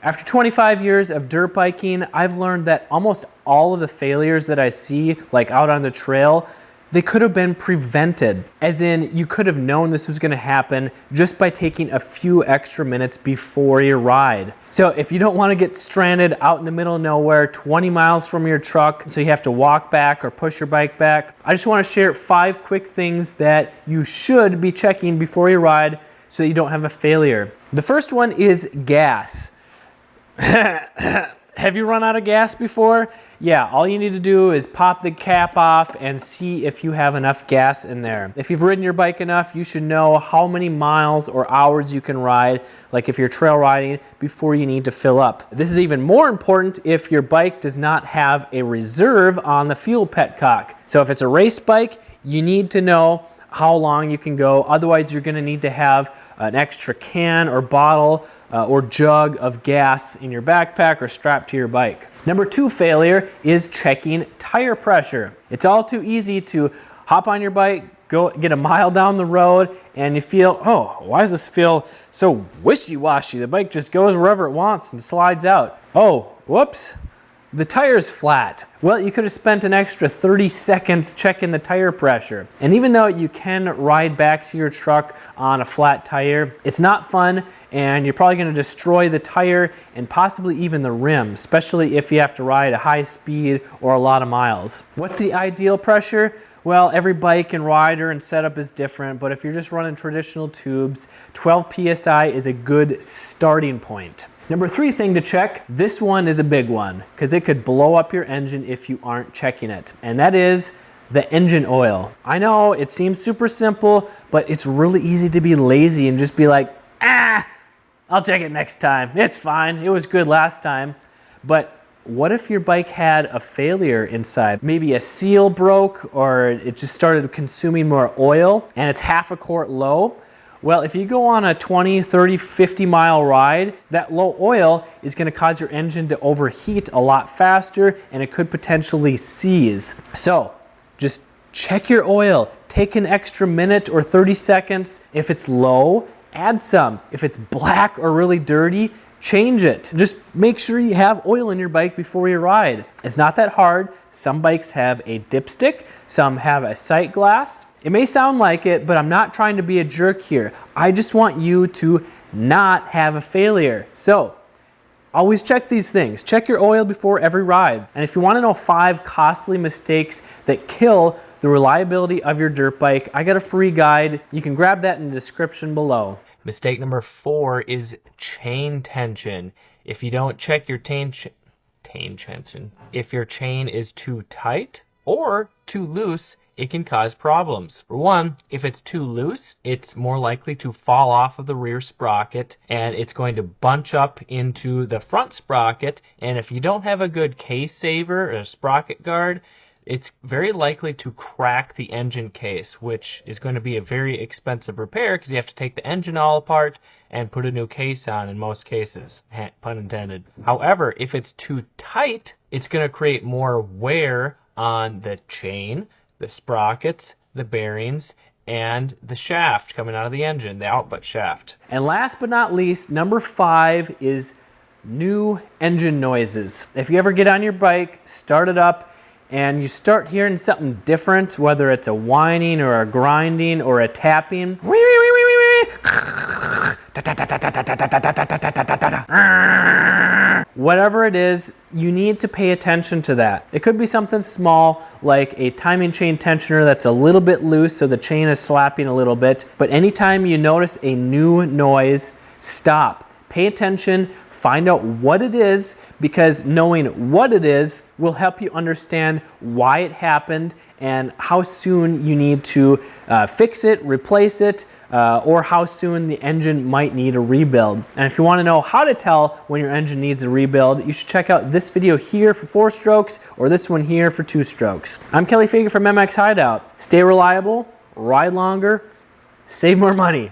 After 25 years of dirt biking, I've learned that almost all of the failures that I see, like out on the trail, they could have been prevented. As in, you could have known this was gonna happen just by taking a few extra minutes before your ride. So if you don't wanna get stranded out in the middle of nowhere, 20 miles from your truck, so you have to walk back or push your bike back, I just wanna share 5 quick things that you should be checking before you ride so that you don't have a failure. The first one is gas. Have you run out of gas before? Yeah, all you need to do is pop the cap off and see if you have enough gas in there. If you've ridden your bike enough, you should know how many miles or hours you can ride, like if you're trail riding, before you need to fill up. This is even more important if your bike does not have a reserve on the fuel petcock. So if it's a race bike, you need to know how long you can go. Otherwise, you're gonna need to have an extra can or bottle or jug of gas in your backpack or strapped to your bike. Number 2 failure is checking tire pressure. It's all too easy to hop on your bike, go get a mile down the road, and you feel, oh, why does this feel so wishy-washy? The bike just goes wherever it wants and slides out. Oh, whoops. The tire's flat. Well, you could have spent an extra 30 seconds checking the tire pressure. And even though you can ride back to your truck on a flat tire, it's not fun, and you're probably gonna destroy the tire and possibly even the rim, especially if you have to ride a high speed or a lot of miles. What's the ideal pressure? Well, every bike and rider and setup is different, but if you're just running traditional tubes, 12 PSI is a good starting point. Number 3 thing to check, this one is a big one because it could blow up your engine if you aren't checking it, and that is the engine oil. I know it seems super simple, but it's really easy to be lazy and just be like, I'll check it next time. It's fine. It was good last time. But what if your bike had a failure inside? Maybe a seal broke or it just started consuming more oil and it's half a quart low. Well, if you go on a 20, 30, 50 mile ride, that low oil is gonna cause your engine to overheat a lot faster and it could potentially seize. So just check your oil. Take an extra minute or 30 seconds. If it's low, add some. If it's black or really dirty, change it. Just make sure you have oil in your bike before you ride. It's not that hard. Some bikes have a dipstick, some have a sight glass. It may sound like it, but I'm not trying to be a jerk here. I just want you to not have a failure. So always check these things. Check your oil before every ride. And if you want to know 5 costly mistakes that kill the reliability of your dirt bike, I got a free guide. You can grab that in the description below. Mistake number 4 is chain tension. If you don't check your if your chain is too tight or too loose, it can cause problems. For one, if it's too loose, it's more likely to fall off of the rear sprocket and it's going to bunch up into the front sprocket. And if you don't have a good case saver or a sprocket guard, it's very likely to crack the engine case, which is going to be a very expensive repair because you have to take the engine all apart and put a new case on in most cases, pun intended. However, if it's too tight, it's going to create more wear on the chain, the sprockets, the bearings, and the shaft coming out of the engine, the output shaft. And last but not least, number 5 is new engine noises. If you ever get on your bike, start it up, and you start hearing something different, whether it's a whining or a grinding or a tapping, whatever it is, you need to pay attention to that. It could be something small like a timing chain tensioner that's a little bit loose so the chain is slapping a little bit, but anytime you notice a new noise, stop. Pay attention, find out what it is, because knowing what it is will help you understand why it happened and how soon you need to fix it, replace it, or how soon the engine might need a rebuild. And if you want to know how to tell when your engine needs a rebuild, you should check out this video here for 4 strokes or this one here for 2 strokes. I'm Kelly Fagan from MX Hideout. Stay reliable, ride longer, save more money.